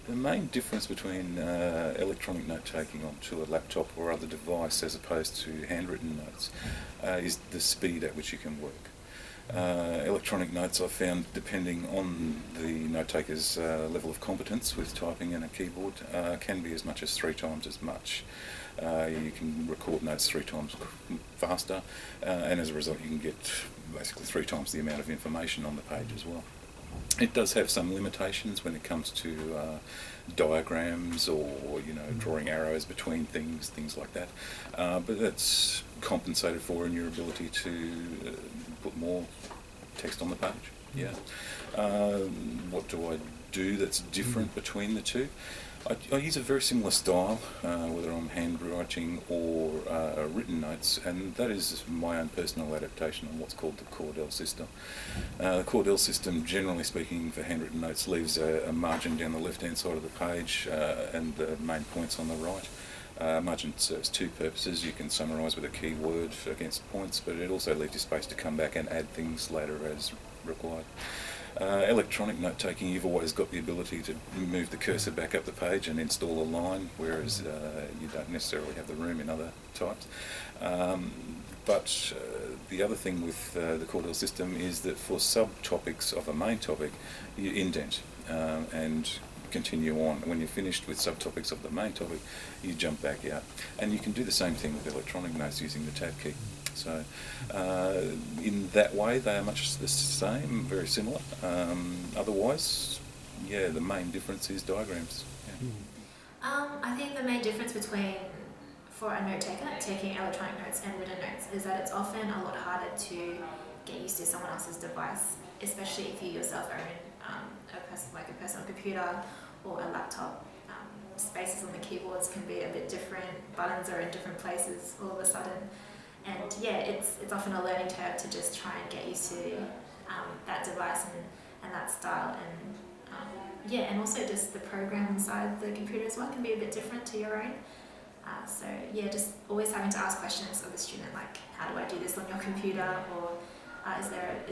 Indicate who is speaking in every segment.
Speaker 1: The main difference between electronic note-taking onto a laptop or other device as opposed to handwritten notes is the speed at which you can work. Electronic notes, I've found, depending on the note-taker's level of competence with typing and a keyboard, can be as much as 3 times as much. You can record notes 3 times faster, and as a result you can get basically 3 times the amount of information on the page as well. It does have some limitations when it comes to diagrams or drawing arrows between things like that, but that's compensated for in your ability to put more text on the page. Yeah. What do I do that's different between the two? I use a very similar style, whether I'm handwriting or written notes, and that is my own personal adaptation on what's called the Cordell system. The Cordell system, generally speaking, for handwritten notes, leaves a margin down the left-hand side of the page and the main points on the right. Margin serves two purposes. You can summarise with a keyword against points, but it also leaves you space to come back and add things later as required. Electronic note-taking, you've always got the ability to move the cursor back up the page and install a line, whereas you don't necessarily have the room in other types. But the other thing with the Cordell system is that for subtopics of a main topic, you indent and continue on. When you're finished with subtopics of the main topic, you jump back out. And you can do the same thing with electronic notes using the tab key. So in that way they are much the same, very similar. Otherwise, yeah, the main difference is diagrams. Yeah.
Speaker 2: I think the main difference between, for a note taker, taking electronic notes and written notes is that it's often a lot harder to get used to someone else's device, especially if you yourself own a personal computer or a laptop. Spaces on the keyboards can be a bit different, buttons are in different places all of a sudden. And yeah, it's often a learning curve to just try and get used to that device and that style. And and also just the program inside the computer as well can be a bit different to your own. So yeah, just always having to ask questions of the student, like, how do I do this on your computer? Or is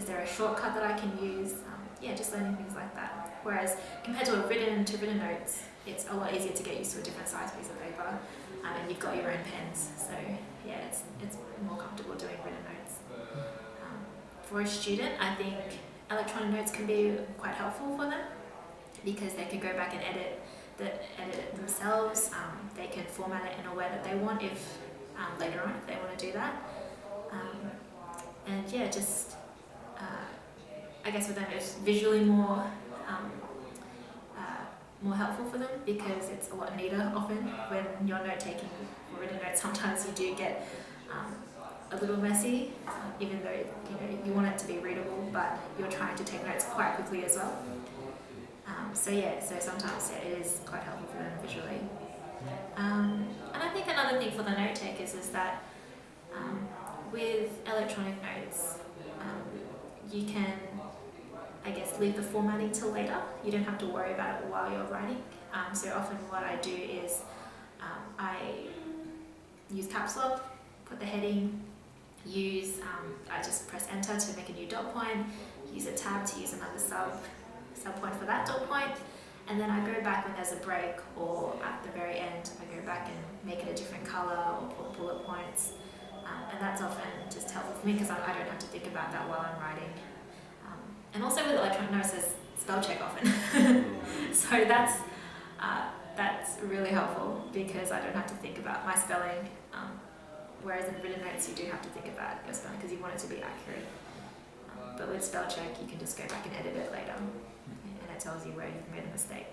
Speaker 2: there a shortcut that I can use? Just learning things like that. Whereas compared to written notes, it's a lot easier to get used to a different size piece of paper, and you've got your own pens. So yeah, it's more comfortable doing written notes. For a student, I think electronic notes can be quite helpful for them because they can go back and edit it themselves. They can format it in a way that they want if later on if they want to do that. I guess for them it's visually more helpful for them because it's a lot neater often. When you're note taking or written notes, sometimes you do get a little messy, even though you want it to be readable, but you're trying to take notes quite quickly as well. So sometimes it is quite helpful for them visually. And I think another thing for the note takers is that with electronic notes, you can, I guess, leave the formatting till later. You don't have to worry about it while you're writing. So often what I do is I use caps lock, put the heading, I just press enter to make a new dot point, use a tab to use another sub point for that dot point, and then I go back when there's a break or at the very end, I go back and make it a different colour or put bullet points. And that's often just helpful for me because I don't have to think about that while I'm writing. And also with electronic notes, there's spell check often. So that's really helpful because I don't have to think about my spelling. Whereas in written notes, you do have to think about your spelling because you want it to be accurate. But with spell check, you can just go back and edit it later, and it tells you where you've made a mistake.